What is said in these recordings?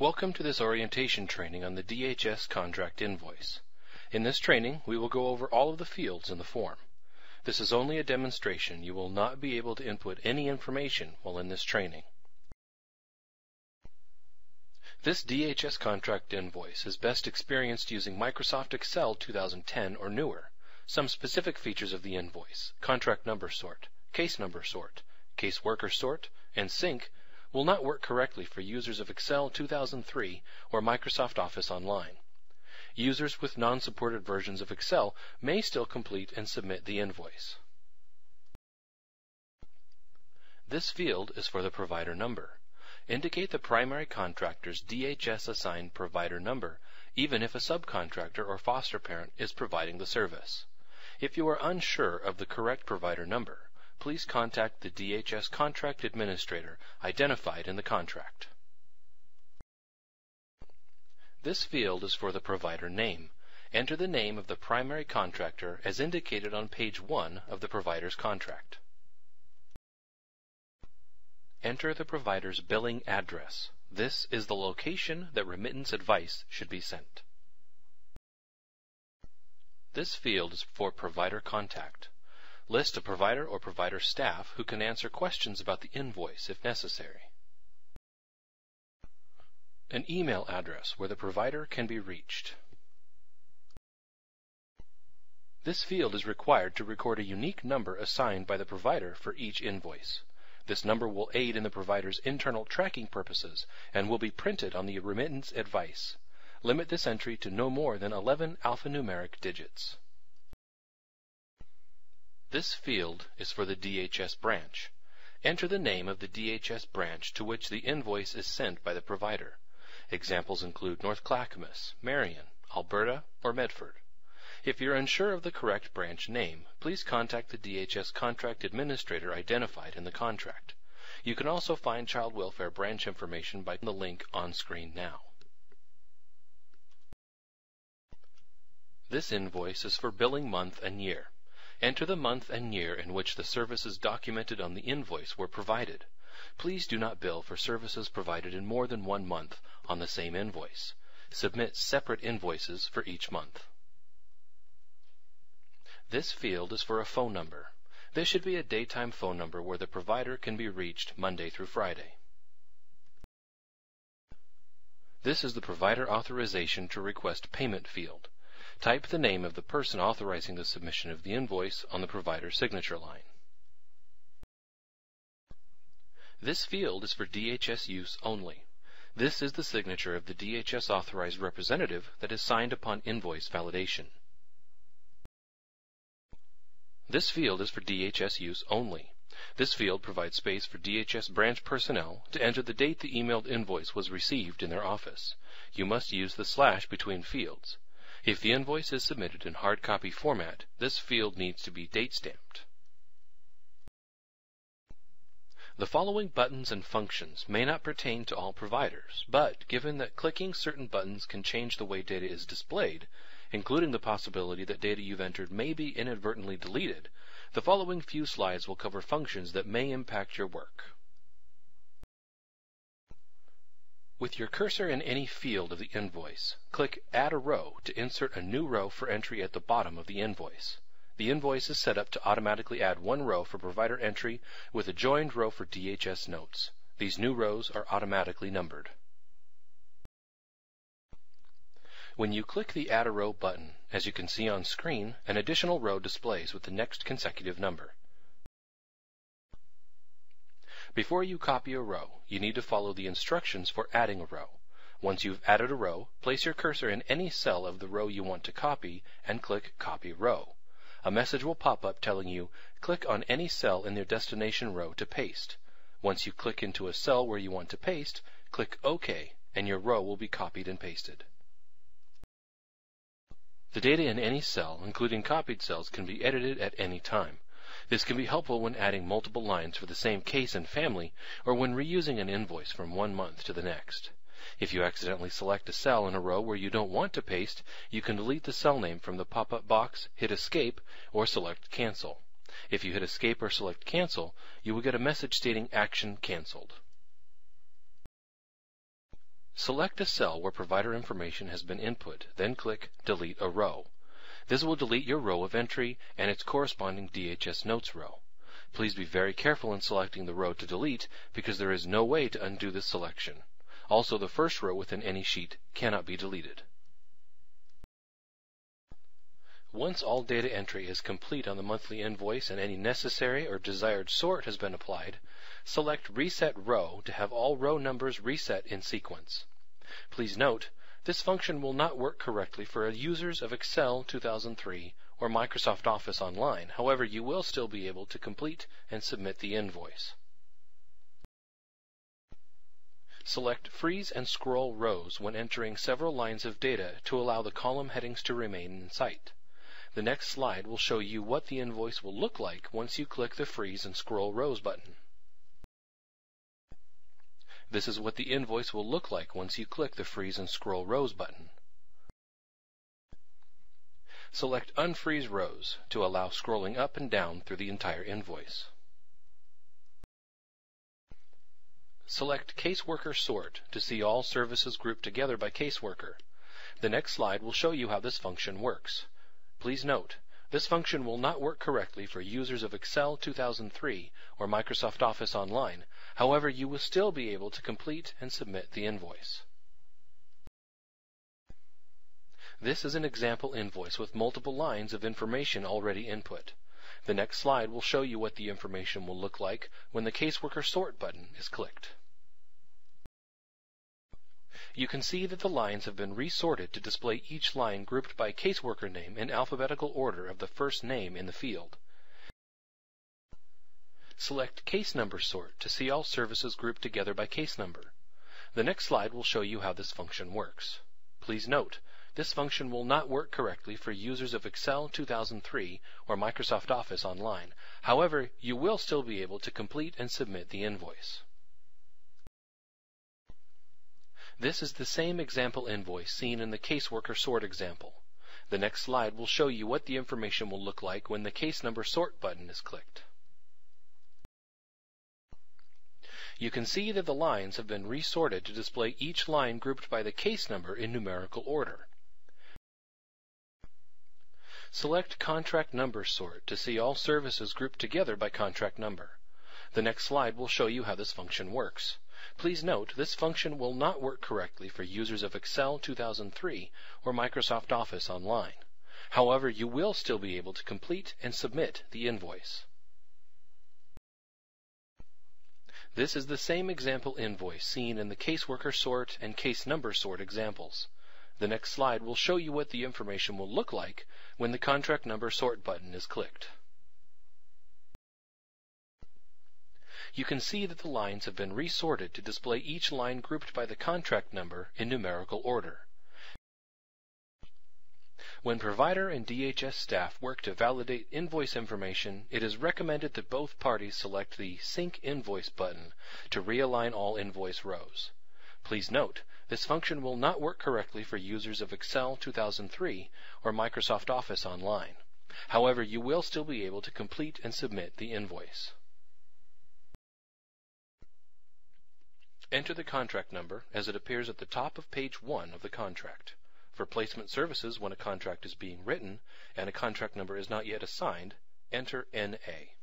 Welcome to this orientation training on the DHS contract invoice. In this training, we will go over all of the fields in the form. This is only a demonstration. You will not be able to input any information while in this training. This DHS contract invoice is best experienced using Microsoft Excel 2010 or newer. Some specific features of the invoice, contract number sort, case number sort, case worker sort, and sync will not work correctly for users of Excel 2003 or Microsoft Office Online. Users with non-supported versions of Excel may still complete and submit the invoice. This field is for the provider number. Indicate the primary contractor's DHS-assigned provider number, even if a subcontractor or foster parent is providing the service. If you are unsure of the correct provider number, please contact the DHS contract administrator identified in the contract. This field is for the provider name. Enter the name of the primary contractor as indicated on page 1 of the provider's contract. Enter the provider's billing address. This is the location that remittance advice should be sent. This field is for provider contact. List a provider or provider staff who can answer questions about the invoice if necessary. An email address where the provider can be reached. This field is required to record a unique number assigned by the provider for each invoice. This number will aid in the provider's internal tracking purposes and will be printed on the remittance advice. Limit this entry to no more than 11 alphanumeric digits. This field is for the DHS branch. Enter the name of the DHS branch to which the invoice is sent by the provider. Examples include North Clackamas, Marion, Alberta, or Medford. If you're unsure of the correct branch name, please contact the DHS contract administrator identified in the contract. You can also find child welfare branch information by the link on screen now. This invoice is for billing month and year. Enter the month and year in which the services documented on the invoice were provided. Please do not bill for services provided in more than 1 month on the same invoice. Submit separate invoices for each month. This field is for a phone number. This should be a daytime phone number where the provider can be reached Monday through Friday. This is the provider authorization to request payment field. Type the name of the person authorizing the submission of the invoice on the provider's signature line. This field is for DHS use only. This is the signature of the DHS authorized representative that is signed upon invoice validation. This field is for DHS use only. This field provides space for DHS branch personnel to enter the date the emailed invoice was received in their office. You must use the slash between fields. If the invoice is submitted in hard copy format, this field needs to be date stamped. The following buttons and functions may not pertain to all providers, but given that clicking certain buttons can change the way data is displayed, including the possibility that data you've entered may be inadvertently deleted, the following few slides will cover functions that may impact your work. With your cursor in any field of the invoice, click Add a Row to insert a new row for entry at the bottom of the invoice. The invoice is set up to automatically add 1 row for provider entry with a joined row for DHS notes. These new rows are automatically numbered. When you click the Add a Row button, as you can see on screen, an additional row displays with the next consecutive number. Before you copy a row, you need to follow the instructions for adding a row. Once you've added a row, place your cursor in any cell of the row you want to copy and click Copy Row. A message will pop up telling you, click on any cell in your destination row to paste. Once you click into a cell where you want to paste, click OK, and your row will be copied and pasted. The data in any cell, including copied cells, can be edited at any time. This can be helpful when adding multiple lines for the same case and family, or when reusing an invoice from 1 month to the next. If you accidentally select a cell in a row where you don't want to paste, you can delete the cell name from the pop-up box, hit Escape, or select Cancel. If you hit Escape or select Cancel, you will get a message stating Action Canceled. Select a cell where provider information has been input, then click Delete a Row. This will delete your row of entry and its corresponding DHS notes row. Please be very careful in selecting the row to delete because there is no way to undo this selection. Also, the first row within any sheet cannot be deleted. Once all data entry is complete on the monthly invoice and any necessary or desired sort has been applied, select Reset Row to have all row numbers reset in sequence. Please note, this function will not work correctly for users of Excel 2003 or Microsoft Office Online. However, you will still be able to complete and submit the invoice. Select Freeze and Scroll Rows when entering several lines of data to allow the column headings to remain in sight. The next slide will show you what the invoice will look like once you click the Freeze and Scroll Rows button. This is what the invoice will look like once you click the Freeze and Scroll Rows button. Select Unfreeze Rows to allow scrolling up and down through the entire invoice. Select Caseworker Sort to see all services grouped together by caseworker. The next slide will show you how this function works. Please note, this function will not work correctly for users of Excel 2003 or Microsoft Office Online. However, you will still be able to complete and submit the invoice. This is an example invoice with multiple lines of information already input. The next slide will show you what the information will look like when the Caseworker Sort button is clicked. You can see that the lines have been resorted to display each line grouped by caseworker name in alphabetical order of the first name in the field. Select Case Number Sort to see all services grouped together by case number. The next slide will show you how this function works. Please note, this function will not work correctly for users of Excel 2003 or Microsoft Office Online. However, you will still be able to complete and submit the invoice. This is the same example invoice seen in the Caseworker Sort example. The next slide will show you what the information will look like when the Case Number Sort button is clicked. You can see that the lines have been resorted to display each line grouped by the case number in numerical order. Select Contract Number Sort to see all services grouped together by contract number. The next slide will show you how this function works. Please note, this function will not work correctly for users of Excel 2003 or Microsoft Office Online. However, you will still be able to complete and submit the invoice. This is the same example invoice seen in the Caseworker Sort and Case Number Sort examples. The next slide will show you what the information will look like when the Contract Number Sort button is clicked. You can see that the lines have been resorted to display each line grouped by the contract number in numerical order. When provider and DHS staff work to validate invoice information, it is recommended that both parties select the Sync Invoice button to realign all invoice rows. Please note, this function will not work correctly for users of Excel 2003 or Microsoft Office Online. However, you will still be able to complete and submit the invoice. Enter the contract number as it appears at the top of page 1 of the contract. For placement services, when a contract is being written and a contract number is not yet assigned, enter NA.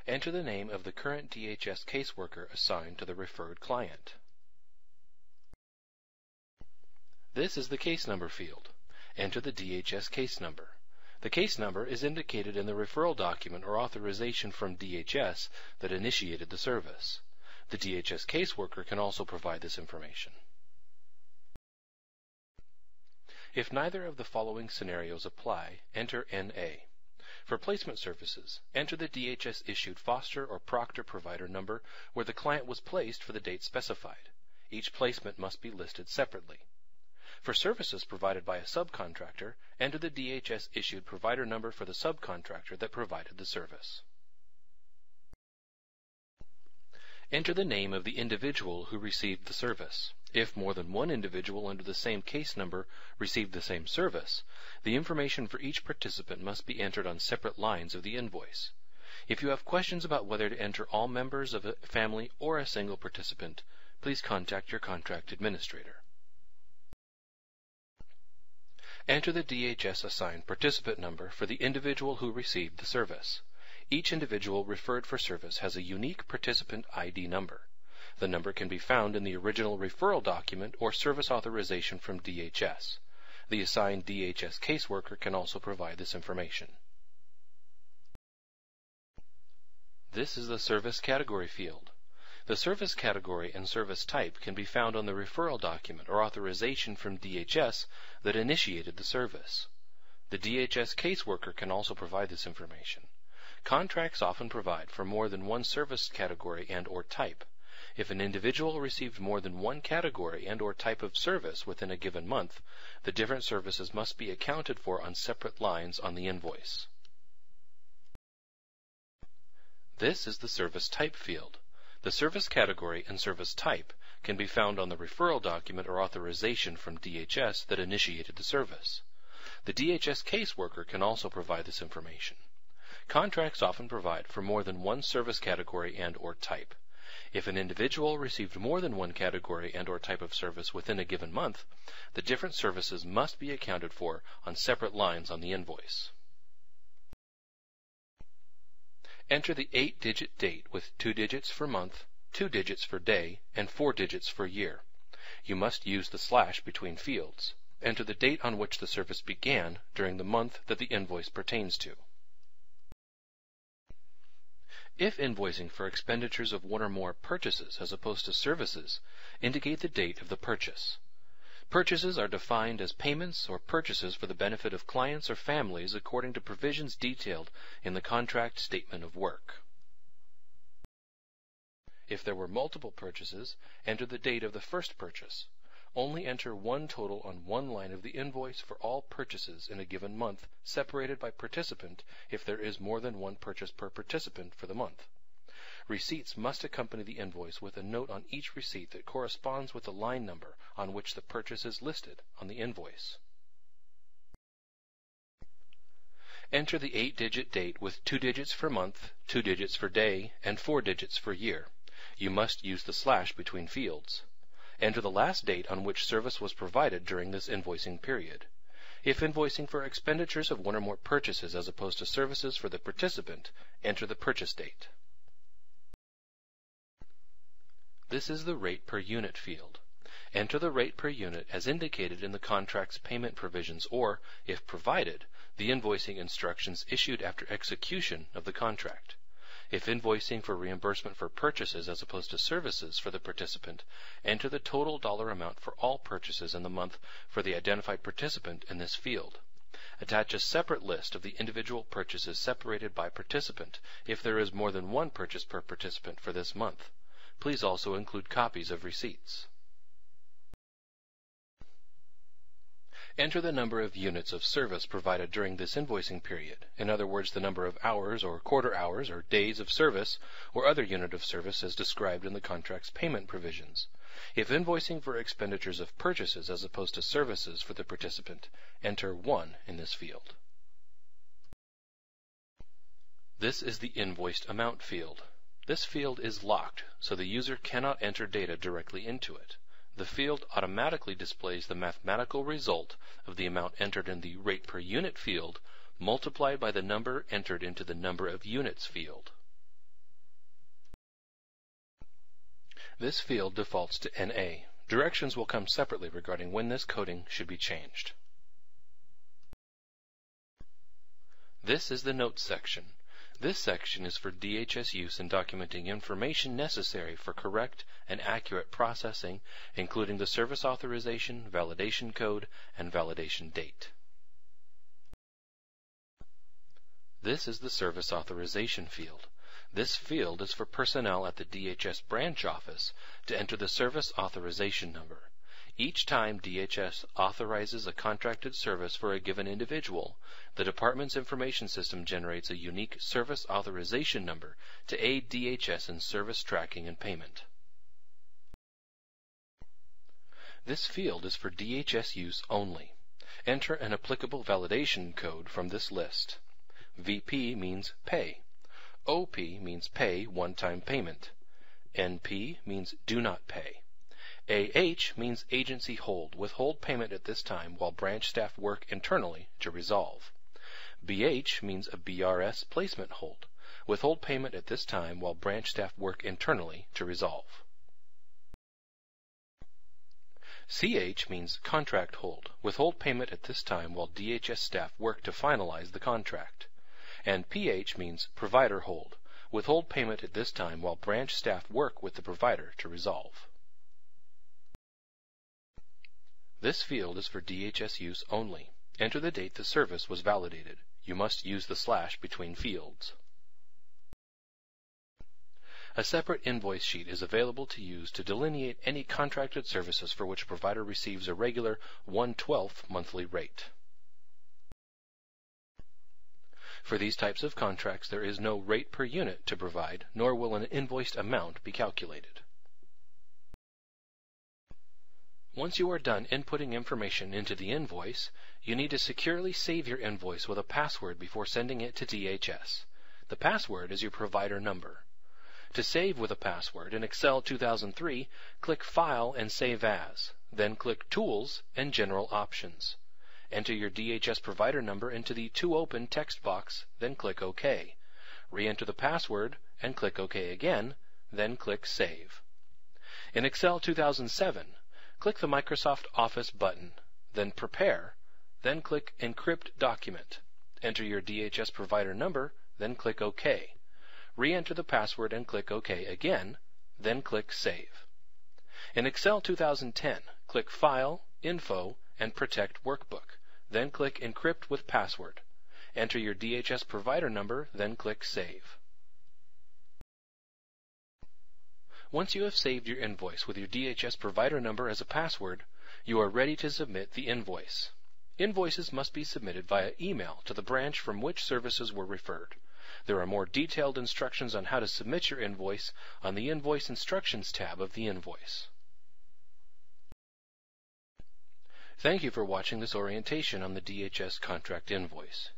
Enter the name of the current DHS caseworker assigned to the referred client. This is the case number field. Enter the DHS case number. The case number is indicated in the referral document or authorization from DHS that initiated the service. The DHS caseworker can also provide this information. If neither of the following scenarios apply, enter NA. For placement services, enter the DHS-issued foster or proctor provider number where the client was placed for the date specified. Each placement must be listed separately. For services provided by a subcontractor, enter the DHS-issued provider number for the subcontractor that provided the service. Enter the name of the individual who received the service. If more than one individual under the same case number received the same service, the information for each participant must be entered on separate lines of the invoice. If you have questions about whether to enter all members of a family or a single participant, please contact your contract administrator. Enter the DHS assigned participant number for the individual who received the service. Each individual referred for service has a unique participant ID number. The number can be found in the original referral document or service authorization from DHS. The assigned DHS caseworker can also provide this information. This is the service category field. The service category and service type can be found on the referral document or authorization from DHS that initiated the service. The DHS caseworker can also provide this information. Contracts often provide for more than one service category and/or type. If an individual received more than one category and/or type of service within a given month, the different services must be accounted for on separate lines on the invoice. This is the service type field. The service category and service type can be found on the referral document or authorization from DHS that initiated the service. The DHS caseworker can also provide this information. Contracts often provide for more than one service category and/or type. If an individual received more than one category and/or type of service within a given month, the different services must be accounted for on separate lines on the invoice. Enter the 8-digit date with 2 digits for month, 2 digits for day, and 4 digits for year. You must use the slash between fields. Enter the date on which the service began during the month that the invoice pertains to. If invoicing for expenditures of one or more purchases as opposed to services, indicate the date of the purchase. Purchases are defined as payments or purchases for the benefit of clients or families according to provisions detailed in the contract statement of work. If there were multiple purchases, enter the date of the first purchase. Only enter one total on one line of the invoice for all purchases in a given month, separated by participant if there is more than one purchase per participant for the month. Receipts must accompany the invoice with a note on each receipt that corresponds with the line number on which the purchase is listed on the invoice. Enter the 8-digit date with 2 digits for month, 2 digits for day, and 4 digits for year. You must use the slash between fields. Enter the last date on which service was provided during this invoicing period. If invoicing for expenditures of one or more purchases as opposed to services for the participant, enter the purchase date. This is the rate per unit field. Enter the rate per unit as indicated in the contract's payment provisions or, if provided, the invoicing instructions issued after execution of the contract. If invoicing for reimbursement for purchases as opposed to services for the participant, enter the total dollar amount for all purchases in the month for the identified participant in this field. Attach a separate list of the individual purchases separated by participant if there is more than one purchase per participant for this month. Please also include copies of receipts. Enter the number of units of service provided during this invoicing period, in other words, the number of hours or quarter hours or days of service or other unit of service as described in the contract's payment provisions. If invoicing for expenditures of purchases as opposed to services for the participant, enter 1 in this field. This is the Invoiced Amount field. This field is locked, so the user cannot enter data directly into it. The field automatically displays the mathematical result of the amount entered in the rate per unit field multiplied by the number entered into the number of units field. This field defaults to NA. Directions will come separately regarding when this coding should be changed. This is the Notes section. This section is for DHS use in documenting information necessary for correct and accurate processing, including the service authorization, validation code, and validation date. This is the Service Authorization field. This field is for personnel at the DHS branch office to enter the service authorization number. Each time DHS authorizes a contracted service for a given individual, the department's information system generates a unique service authorization number to aid DHS in service tracking and payment. This field is for DHS use only. Enter an applicable validation code from this list. VP means pay. OP means pay, one-time payment. NP means do not pay. AH means agency hold, withhold payment at this time while branch staff work internally to resolve. BH means a BRS placement hold, withhold payment at this time while branch staff work internally to resolve. CH means contract hold, withhold payment at this time while DHS staff work to finalize the contract. And PH means provider hold, withhold payment at this time while branch staff work with the provider to resolve. This field is for DHS use only. Enter the date the service was validated. You must use the slash between fields. A separate invoice sheet is available to use to delineate any contracted services for which a provider receives a regular 1/12 monthly rate. For these types of contracts, there is no rate per unit to provide, nor will an invoiced amount be calculated. Once you are done inputting information into the invoice, you need to securely save your invoice with a password before sending it to DHS. The password is your provider number. To save with a password in Excel 2003, click File and Save As, then click Tools and General Options. Enter your DHS provider number into the To Open text box, then click OK. Re-enter the password and click OK again, then click Save. In Excel 2007, click the Microsoft Office button, then Prepare, then click Encrypt Document. Enter your DHS provider number, then click OK. Re-enter the password and click OK again, then click Save. In Excel 2010, click File, Info, and Protect Workbook, then click Encrypt with Password. Enter your DHS provider number, then click Save. Once you have saved your invoice with your DHS provider number as a password, you are ready to submit the invoice. Invoices must be submitted via email to the branch from which services were referred. There are more detailed instructions on how to submit your invoice on the Invoice Instructions tab of the invoice. Thank you for watching this orientation on the DHS contract invoice.